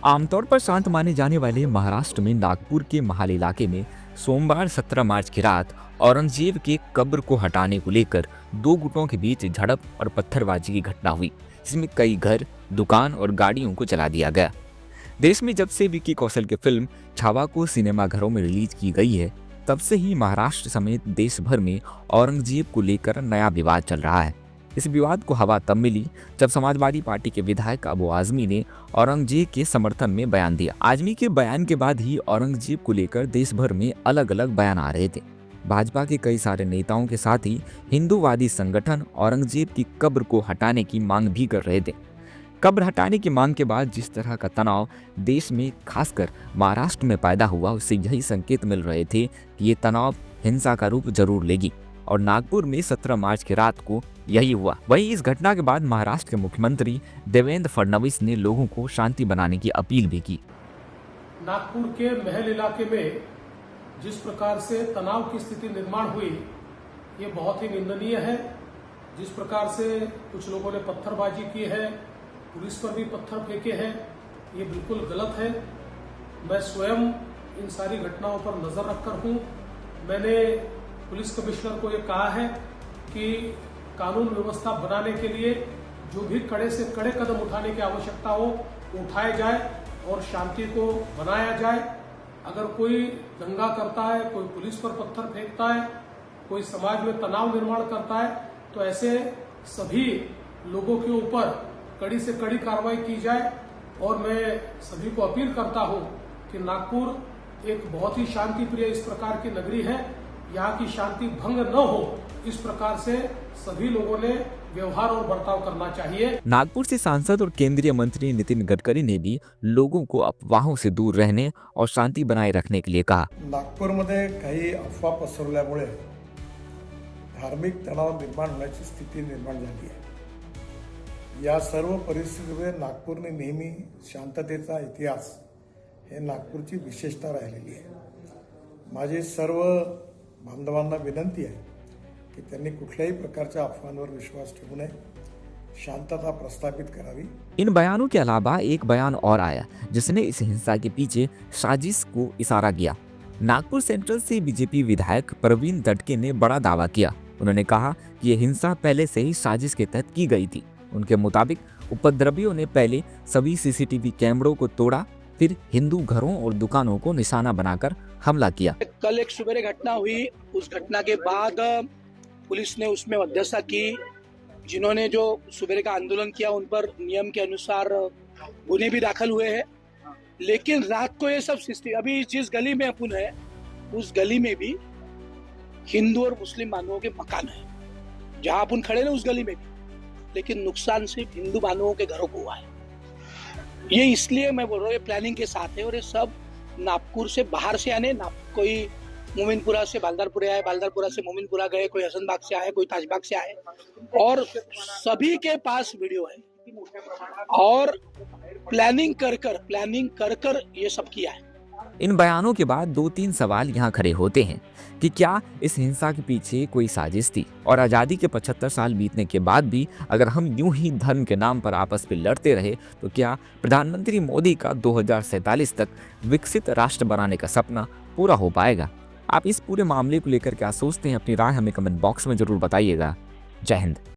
आमतौर पर शांत माने जाने वाले महाराष्ट्र में नागपुर के महाल इलाके में सोमवार 17 मार्च की रात औरंगजेब के कब्र को हटाने को लेकर दो गुटों के बीच झड़प और पत्थरबाजी की घटना हुई, जिसमें कई घर, दुकान और गाड़ियों को जला दिया गया। देश में जब से विकी कौशल की फिल्म छावा को सिनेमाघरों में रिलीज की गई है, तब से ही महाराष्ट्र समेत देश भर में औरंगजेब को लेकर नया विवाद चल रहा है। इस विवाद को हवा तब मिली जब समाजवादी पार्टी के विधायक अबू आजमी ने औरंगजेब के समर्थन में बयान दिया। आजमी के बयान के बाद ही औरंगजेब को लेकर देश भर में अलग अलग बयान आ रहे थे। भाजपा के कई सारे नेताओं के साथ ही हिंदूवादी संगठन औरंगजेब की कब्र को हटाने की मांग भी कर रहे थे। कब्र हटाने की मांग के बाद जिस तरह का तनाव देश में खासकर महाराष्ट्र में पैदा हुआ, उससे यही संकेत मिल रहे थे कि ये तनाव हिंसा का रूप जरूर लेगी, और नागपुर में 17 मार्च की रात को यही हुआ। वहीं इस घटना के बाद महाराष्ट्र के मुख्यमंत्री देवेंद्र फडणवीस ने लोगों को शांति बनाने की अपील भी की। नागपुर के महल इलाके में जिस प्रकार से तनाव की स्थिति निर्माण हुई, ये बहुत ही निंदनीय है। जिस प्रकार से कुछ लोगों ने पत्थरबाजी की है, पुलिस पर भी पत्थर फेंके हैं, ये बिल्कुल गलत है। मैं स्वयं इन सारी घटनाओं पर नजर रखकर हूँ। मैंने पुलिस कमिश्नर को ये कहा है कि कानून व्यवस्था बनाने के लिए जो भी कड़े से कड़े कदम उठाने की आवश्यकता हो उठाए जाए और शांति को बनाया जाए। अगर कोई दंगा करता है, कोई पुलिस पर पत्थर फेंकता है, कोई समाज में तनाव निर्माण करता है, तो ऐसे सभी लोगों के ऊपर कड़ी से कड़ी कार्रवाई की जाए। और मैं सभी को अपील करता हूं कि नागपुर एक बहुत ही शांति प्रिय इस प्रकार की नगरी है, यहाँ की शांति भंग न हो, इस प्रकार से सभी लोगों ने व्यवहार और बर्ताव करना चाहिए। नागपुर से सांसद और केंद्रीय मंत्री नितिन गडकरी ने भी लोगों को अफवाहों से दूर रहने और शांति बनाए रखने के लिए कहा। नागपूरमध्ये काही अफवा पसरल्यामुळे धार्मिक तणाव निर्माण होण्याची स्थिती निर्माण झाली आहे। या सर्व परिस्थितीमध्ये नागपूरने नेहमी शांततेचा इतिहास हे नागपूरची विशेषता राहिलेली आहे। माझी सर्व बांधवांना विनंती आहे कि त्यांनी कुठल्याही प्रकारच्या अफवांवर विश्वास ठेवू नये, शांतता प्रस्थापित करावी। इन बयानों के अलावा एक बयान और आया जिसने इस हिंसा के पीछे साजिश को इशारा किया। नागपुर सेंट्रल से बीजेपी विधायक प्रवीण दटके ने बड़ा दावा किया। उन्होंने कहा कि यह हिंसा पहले से ही साजिश के तहत की गई थी। उनके मुताबिक उपद्रवियों ने पहले सभी सीसीटीवी कैमरों को तोड़ा, फिर हिंदू घरों और दुकानों को निशाना बनाकर हमला किया। कल एक सुबह घटना हुई, उस घटना के बाद पुलिस ने उसमें मध्यस्थता की। जिन्होंने जो सुबह का आंदोलन किया उन पर नियम के अनुसार गुने भी दाखिल हुए हैं। लेकिन रात को ये सब अभी जिस गली में अपन है, उस गली में भी हिंदू और मुस्लिम बांधवों के मकान है। जहां अपन खड़े ना उस गली में भी, लेकिन नुकसान सिर्फ हिंदू बांधवों के घरों को हुआ है। ये इसलिए मैं बोल रहा हूँ, ये प्लानिंग के साथ है। और ये सब नागपुर से बाहर से आने, कोई मोमिनपुरा से बालदारपुर आए, बालदारपुरा से मोमिनपुरा गए, कोई हसनबाग से आए, कोई ताजबाग से आए, और सभी के पास वीडियो है और प्लानिंग कर कर ये सब किया है। इन बयानों के बाद दो तीन सवाल यहाँ खड़े होते हैं कि क्या इस हिंसा के पीछे कोई साजिश थी, और आज़ादी के 75 साल बीतने के बाद भी अगर हम यूं ही धर्म के नाम पर आपस में लड़ते रहे तो क्या प्रधानमंत्री मोदी का 2047 तक विकसित राष्ट्र बनाने का सपना पूरा हो पाएगा? आप इस पूरे मामले को लेकर क्या सोचते हैं? अपनी राय हमें कमेंट बॉक्स में जरूर बताइएगा। जय हिंद।